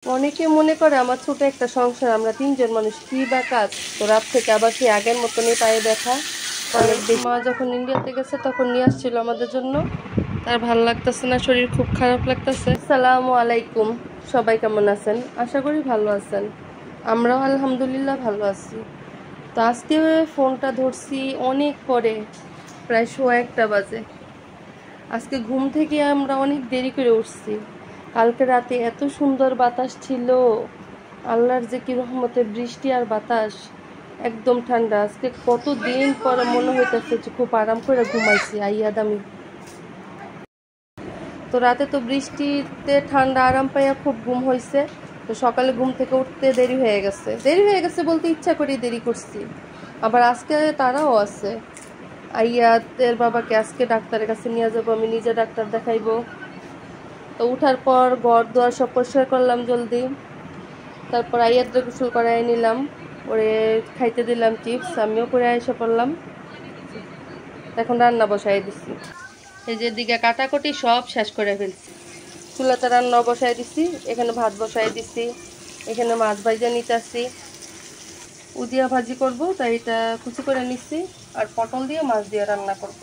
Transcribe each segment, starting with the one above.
অনেকে মনে করে আমার ছোট একটা সংসার, আমরা তিনজন মানুষ, কি বা কাজ। তো রাত থেকে আবার সেই আগের মতনই পায়ে ব্যথা অনেক বেশি। মা যখন ইন্ডিয়াতে গেছে তখন নিয়ে আসছিল আমাদের জন্য, তার ভালো লাগতেছে না, শরীর খুব খারাপ লাগতেছে। আসসালামু আলাইকুম, সবাই কেমন আছেন? আশা করি ভালো আছেন। আমরাও আলহামদুলিল্লাহ ভালো আছি। তো আজকে ফোনটা ধরছি অনেক পরে, প্রায় 1:15 বাজে। আজকে ঘুম থেকে আমরা অনেক দেরি করে উঠছি। কালকে রাতে এত সুন্দর বাতাস ছিল, আল্লাহর যে কি রহমতে বৃষ্টি আর বাতাস, একদম ঠান্ডা। আজকে কতদিন পরে মনে হইতেছে যে খুব আরাম করে ঘুমাইছি আইয়াদ আমি। তো রাতে তো বৃষ্টিতে ঠান্ডা আরাম পাইয়া খুব ঘুম হয়েছে। তো সকালে ঘুম থেকে উঠতে দেরি হয়ে গেছে বলতে ইচ্ছা করে দেরি করছি। আবার আজকে তারাও আছে, আইয়াদের বাবাকে আজকে ডাক্তারের কাছে নিয়ে যাবো, আমি নিজে ডাক্তার দেখাইবো। তো উঠার পর ঘর দুয়ার সব পরিষ্কার করলাম জলদি, তারপর আইয়াদের গোসল করাই নিলাম, ওরে খাইতে দিলাম চিপস, আমিও করে এসে পড়লাম। এখন রান্না বসাই দিচ্ছি। এই যে দিকে কাটাকুটি সব শেষ করে ফেলছি, চুলাতে রান্না বসাই দিছি, এখানে ভাত বসাই দিছি, এখানে মাছ ভাজা নিতেছি, উদিয়া ভাজি করব, তাই এটা কুচি করে নিচ্ছি, আর পটল দিয়ে মাছ দিয়ে রান্না করব।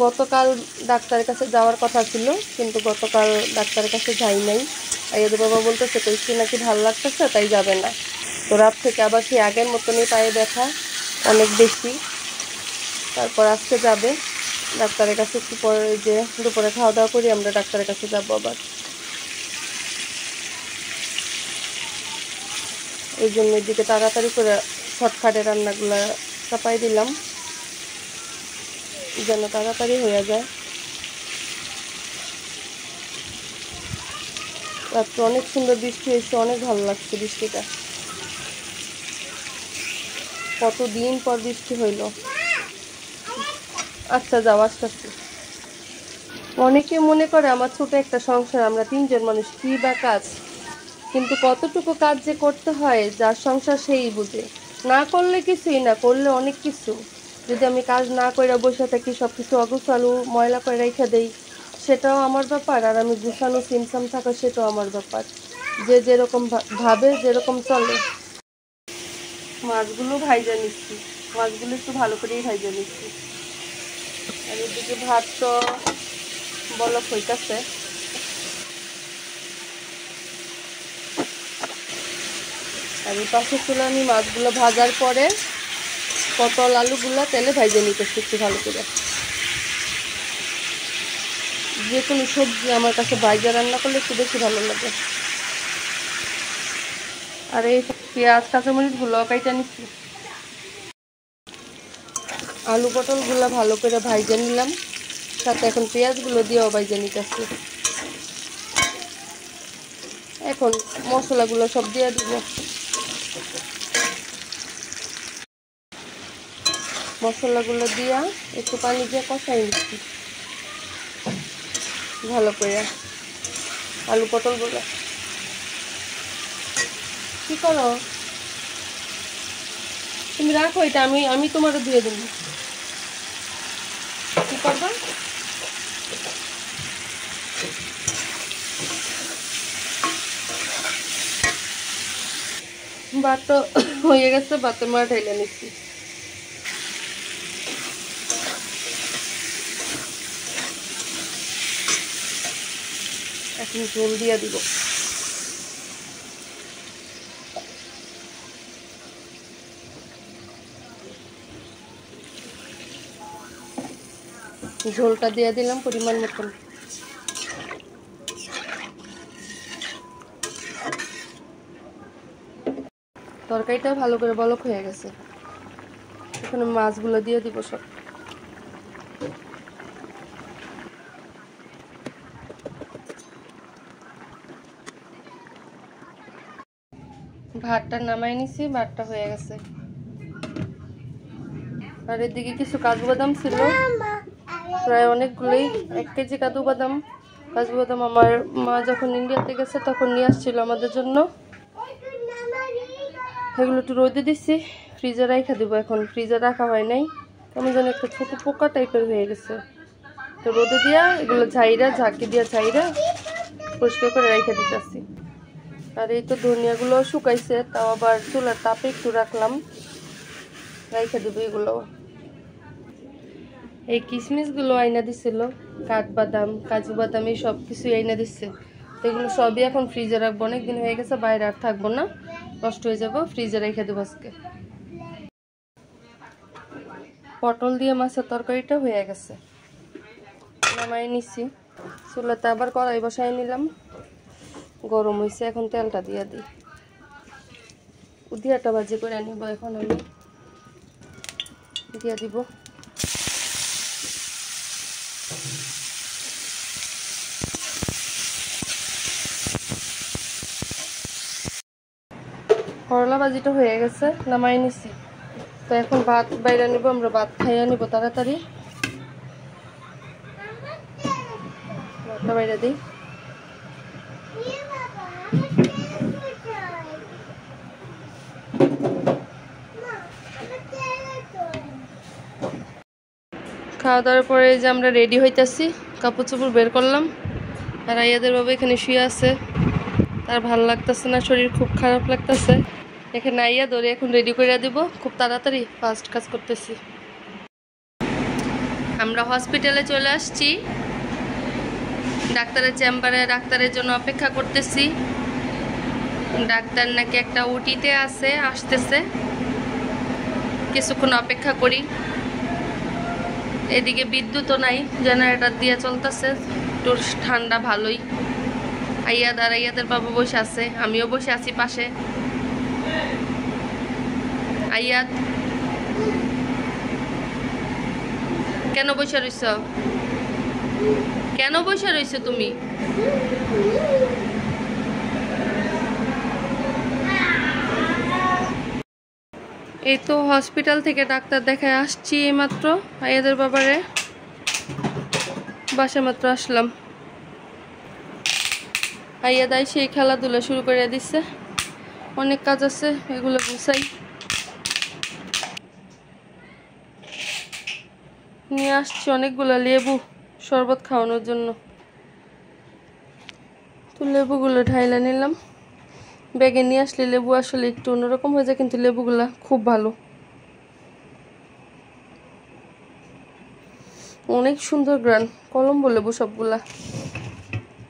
গতকাল ডাক্তারের কাছে যাওয়ার কথা ছিল, কিন্তু গতকাল ডাক্তারের কাছে যাই নাই। আইয়াদের বাবা বলতেছে কইছি নাকি ভালো লাগতেছে, তাই যাবে না। তো রাত থেকে আবার সেই আগের মতনই পায়ে ব্যথা অনেক বেশি। তারপর আজকে যাবে ডাক্তারের কাছে, একটু পরে যে দুপুরে খাওয়া দাওয়া করি আমরা ডাক্তারের কাছে যাবো আবার। এই জন্য এদিকে তাড়াতাড়ি করে শর্টকাটে রান্নাগুলা চাপাই দিলাম, যেন তাড়াতাড়ি হয়ে যায়। রাত্রে অনেক সুন্দর বৃষ্টি হয়েছে, অনেক ভালো লাগছে বৃষ্টিটা, কতদিন পর বৃষ্টি হইল। আচ্ছা যাও, আসতেছি। অনেকে মনে করে আমার ছোট একটা সংসার, আমরা তিনজন মানুষ, কি বা কাজ। কিন্তু কতটুকু কাজ যে করতে হয়, যার সংসার সেই বুঝে। না করলে কিছুই না, করলে অনেক কিছু। যদি আমি কাজ না করে বসে থাকি, সব কিছু অগোছালো ময়লা করে রেখে দেই, সেটাও আমার ব্যাপার। আর আমি গুছানো সিমসাম থাকা, সেটাও আমার ব্যাপার। যে যেরকম ভাবে, যেরকম চলে। মাছগুলো ভাইজা নিচ্ছি, মাছগুলো একটু ভালো করেই ভাইজা নিচ্ছি। আর এদিকে ভাত তো বলক হইতেছে। আর এই পাশে চুলে আমি মাছগুলো ভাজার পরে পটল আলুগুলো তেলে ভাইজে নিতেছি একটু ভালো করে। যে কোনো সবজি আমার কাছে ভাইজা রান্না করলে একটু বেশি ভালো লাগে। আর এই পেঁয়াজ কাঁচামরিচগুলো কাইটা নিচ্ছি, আলু পটলগুলো ভালো করে ভাইজে নিলাম, সাথে এখন পেঁয়াজগুলো দিয়েও ভাইজে নিতেছি। এখন মশলাগুলো সব দিয়ে দিব, মশলাগুলো দিয়া একটু পানি দিয়ে কষাই নিচ্ছি ভালো করে। আলু পটলগুলো কি করো তুমি, রাখো এটা, আমি তোমারও দিয়ে দেবো। কি করবা? ভাত তো হয়ে গেছে, ভাতের মাঠ ঢেলে নিচ্ছি। এখন ঝোল দিয়ে দিব। ঝোলটা দিয়ে দিলাম পরিমাণ মতন। তরকারিটাও ভালো করে বলক হয়ে গেছে, এখানে মাছগুলো দিয়ে দিব সব। ভাতটা নামাই নিছি, ভাতটা হয়ে গেছে। আর এদিকে কিছু কাজু বাদাম ছিল, প্রায় অনেকগুলোই, 1 কেজি কাজু বাদাম। আমার মা যখন ইন্ডিয়াতে গেছে তখন নিয়ে আসছিল আমাদের জন্য। এগুলো একটু রোদে দিচ্ছি, ফ্রিজে রাখা দিব। এখন ফ্রিজে রাখা হয় নাই, কেমন যেন একটা ছোট পোকা টাইপের হয়ে গেছে। তো রোদে দিয়া এগুলো ঝাইরা, ঝাঁকি দিয়া ঝাইরা পরিষ্কার করে রেখে দিতেছি। আর এই তো ধনিয়াগুলো শুকাইছে, তাও আবার চুলার তাপে একটু রাখলাম, রেখে দেবো এগুলো। এই কিশমিশগুলো আইনা দিছিল, কাঠবাদাম, কাজু বাদাম, এই সব কিছুই আইনা দিচ্ছে। এগুলো সবই এখন ফ্রিজে রাখবো, অনেকদিন হয়ে গেছে, বাইরে আর থাকবো না, নষ্ট হয়ে যাবো, ফ্রিজে রেখে দেবো আজকে। পটল দিয়ে মাছের তরকারিটা হয়ে গেছে, নামাই নিছি। চুলাতে আবার কড়াই বসাই নিলাম, গরম হয়েছে, এখন তেলটা দিয়ে দিই। উদিয়াটা ভাজি করে নিব, এখন আমি দিয়ে দিব। করলা ভাজিটা হয়ে গেছে, নামাই নিছি। তো এখন ভাত বাইরে নিব, আমরা ভাত খাইয়া নিব তাড়াতাড়ি। ভাতটা বাইরে দিই। খাওয়া দাওয়ার পরে যে আমরা রেডি হইতেছি, কাপড় চোপড় বের করলাম। আর আইয়াদের বাবা এখানে শুয়ে আছে, তার ভালো লাগতেছে না, শরীর খুব খারাপ লাগতেছে। এখানে আইয়া ধরে এখন রেডি করে দিব, খুব তাড়াতাড়ি ফাস্ট কাজ করতেছি। আমরা হসপিটালে চলে আসছি, ডাক্তারের চেম্বারে ডাক্তারের জন্য অপেক্ষা করতেছি। ডাক্তার নাকি একটা ওটিতে আছে, আসতেছে, কিছুক্ষণ অপেক্ষা করি। এদিকে বিদ্যুৎও নাই, জেনারেটর দিয়ে চলতেছে, একটু ঠান্ডা ভালোই। আইয়াদ আর আইয়াদের বাবা বসে আছে, আমিও বসে আছি পাশে। আইয়াদ, কেন বসে রইছ? কেন বসে রইছ তুমি? এই তো হসপিটাল থেকে ডাক্তার দেখায় আসছি এইমাত্র। আইয়াদের বাবারে বাসা মাত্র আসলাম। আইয়াদ আইসে খেলাধুলা শুরু করে দিচ্ছে, অনেক কাজ আছে, এগুলো গুছাই। নিয়ে আসছি অনেকগুলো লেবু শরবত খাওয়ানোর জন্য, তো লেবুগুলো ঢাইলা নিলাম। ব্যাগে নিয়ে আসলে লেবু আসলে একটু অন্যরকম হয়ে যায়, কিন্তু লেবুগুলা খুব ভালো, অনেক সুন্দর গ্রান, কলম্বো লেবু সবগুলা।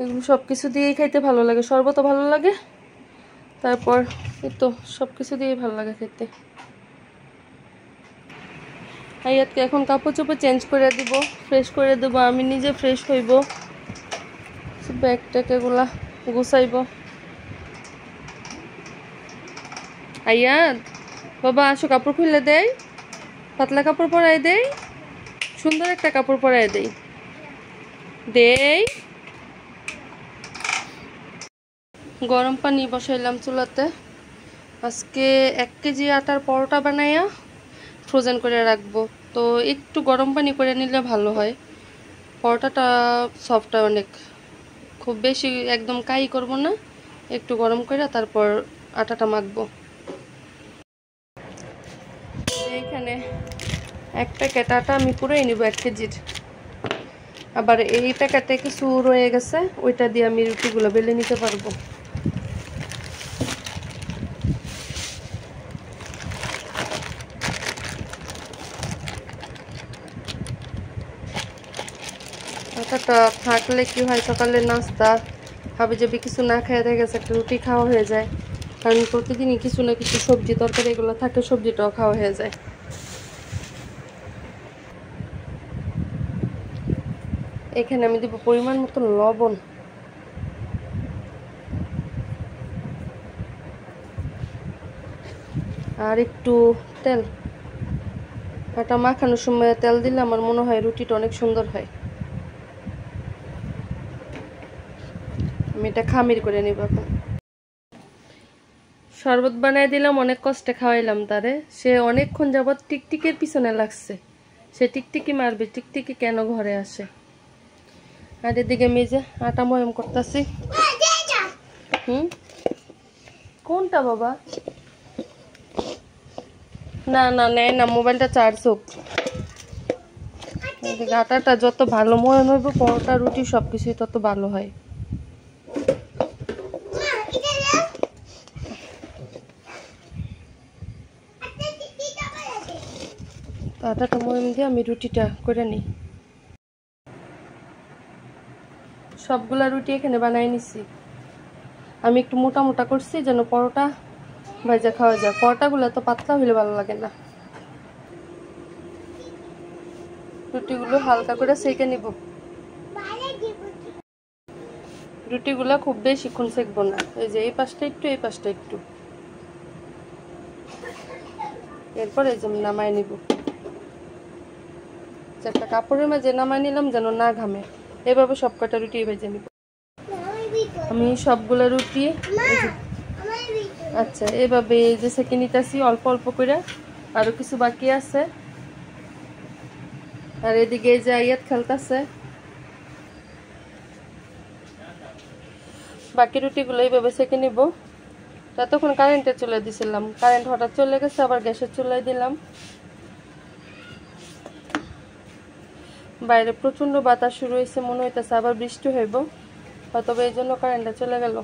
এগুলো সব কিছু দিয়েই খাইতে ভালো লাগে, শরবতও ভালো লাগে, তারপর এই তো সব কিছু দিয়েই ভালো লাগে খেতে। আইয়াদকে এখন কাপড় চোপড় চেঞ্জ করে দিব, ফ্রেশ করে দেব, আমি নিজে ফ্রেশ হইব, ব্যাগ এগুলা গুছাইব। আইয়াদ বাবা আসো, কাপড় খুলে দেয়, পাতলা কাপড় পরাই দেই, সুন্দর একটা কাপড় পরাই দেই দেই। গরম পানি বসাইলাম চুলাতে। আজকে 1 কেজি আটার পরোটা বানাইয়া ফ্রোজেন করে রাখবো, তো একটু গরম পানি করে নিলে ভালো হয়। পরোটাটা সফট হয় অনেক, খুব বেশি একদম কাই করব না, একটু গরম করে তারপর আটাটা মাখবো। এইখানে 1 প্যাকেট আটা আমি পুরোই নিব, 1 কেজির। আবার এই প্যাকেটে কিছু রয়ে গেছে, ওইটা দিয়ে আমি রুটিগুলো বেলে নিতে পারবো। আটাটা থাকলে কি হয়, সকালে নাস্তা হাবি জাবি কিছু না খেয়ে দেখা গেছে একটা রুটি খাওয়া হয়ে যায়, কারণ প্রতিদিনই কিছু না কিছু সবজি তরকারি এগুলো থাকে, সবজিটাও খাওয়া হয়ে যায়। এখানে আমি দেব পরিমাণ মতো লবণ, আর একটু তেল। আটা মাখানোর সময় তেল দিলে আমার মনে হয় রুটিটা অনেক সুন্দর হয়। আমি এটা খামির করে নিব এখন। শরবত বানায় দিলাম, অনেক কষ্টে খাওয়াইলাম তারে, সে অনেকক্ষণ যাবৎ টিকটিকের পিছনে লাগছে, সে টিকটিকি মারবে, টিকটিকি কেন ঘরে আসে। আর এদিকে আমি যে আটা ময়ম করতেছি। কোনটা বাবা? না না নেয় না, মোবাইলটা চার্জ হোক। এদিকে আটাটা যত ভালো ময়ম হইব, পরোটা রুটি সবকিছুই তত ভালো হয়। আটাটা ময়াম দিয়ে আমি রুটিটা করে নিই। সবগুলা রুটি এখানে বানিয়ে নিছি। আমি একটু মোটা মোটা করছি যেন পরোটা ভাজা খাওয়া যায়। পরোটাগুলো তো পাতলা হলে ভালো লাগে না। রুটিগুলো হালকা করে সেঁকে নিব। রুটিগুলো খুব বেশিক্ষণ সেঁকবো না। এই যে এই পাশটা একটু, এই পাশটা একটু, এরপর এই যে নামাই নিব। একটা কাপড়ের মাঝে নামাই নিলাম যেন না ঘামে। এভাবে সব কটা রুটি ভেজে নিব। আমি সবগুলো রুটি আচ্ছা এভাবে এই যে সেঁকে নিতেছি অল্প অল্প করে। আরো কিছু বাকি আছে। আর এদিকে এই যে আয়াত খেলতেছে। বাকি রুটিগুলো এইভাবে সেঁকে নিব। ততক্ষণ কারেন্টে চলে দিছিলাম, কারেন্ট হঠাৎ চলে গেছে, আবার গ্যাসের চুলায় দিলাম। বাইরে প্রচন্ড বাতাস শুরু হয়েছে, মনে হইতেছে আবার বৃষ্টি হইব, হয়তো এই জন্য কারেন্টটা চলে গেল।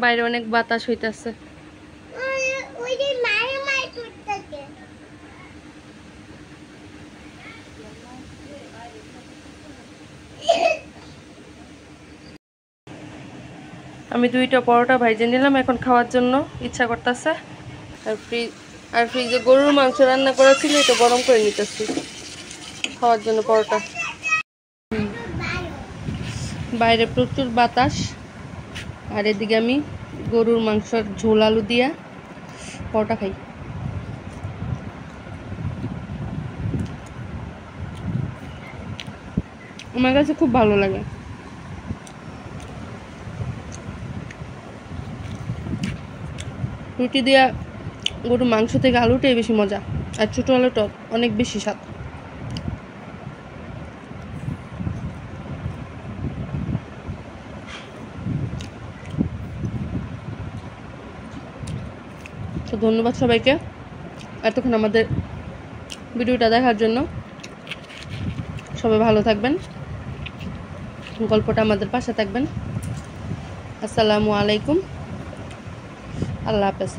বাইরে অনেক বাতাস হইতেছে। আমি 2টা পরোটা ভাইজে নিলাম এখন খাওয়ার জন্য, ইচ্ছা করতেছে। আর ফ্রিজে গরুর মাংস রান্না করা ছিল, এটা গরম করে নিতেছি খাওয়ার জন্য পরোটা। বাইরে প্রচুর বাতাস, আর এদিকে আমি গরুর মাংসের ঝোল আলু দিয়া পরোটা খাই। আমার কাছে খুব ভালো লাগে। রুটি দিয়া গরুর মাংস থেকে আলুটাই বেশি মজা, আর ছোটো আলুটা অনেক বেশি স্বাদ। তো ধন্যবাদ সবাইকে এতক্ষণ আমাদের ভিডিওটা দেখার জন্য। সবাই ভালো থাকবেন, গল্পটা আমাদের পাশে থাকবেন। আসসালামু আলাইকুম, আল্লাহ হাফেজ।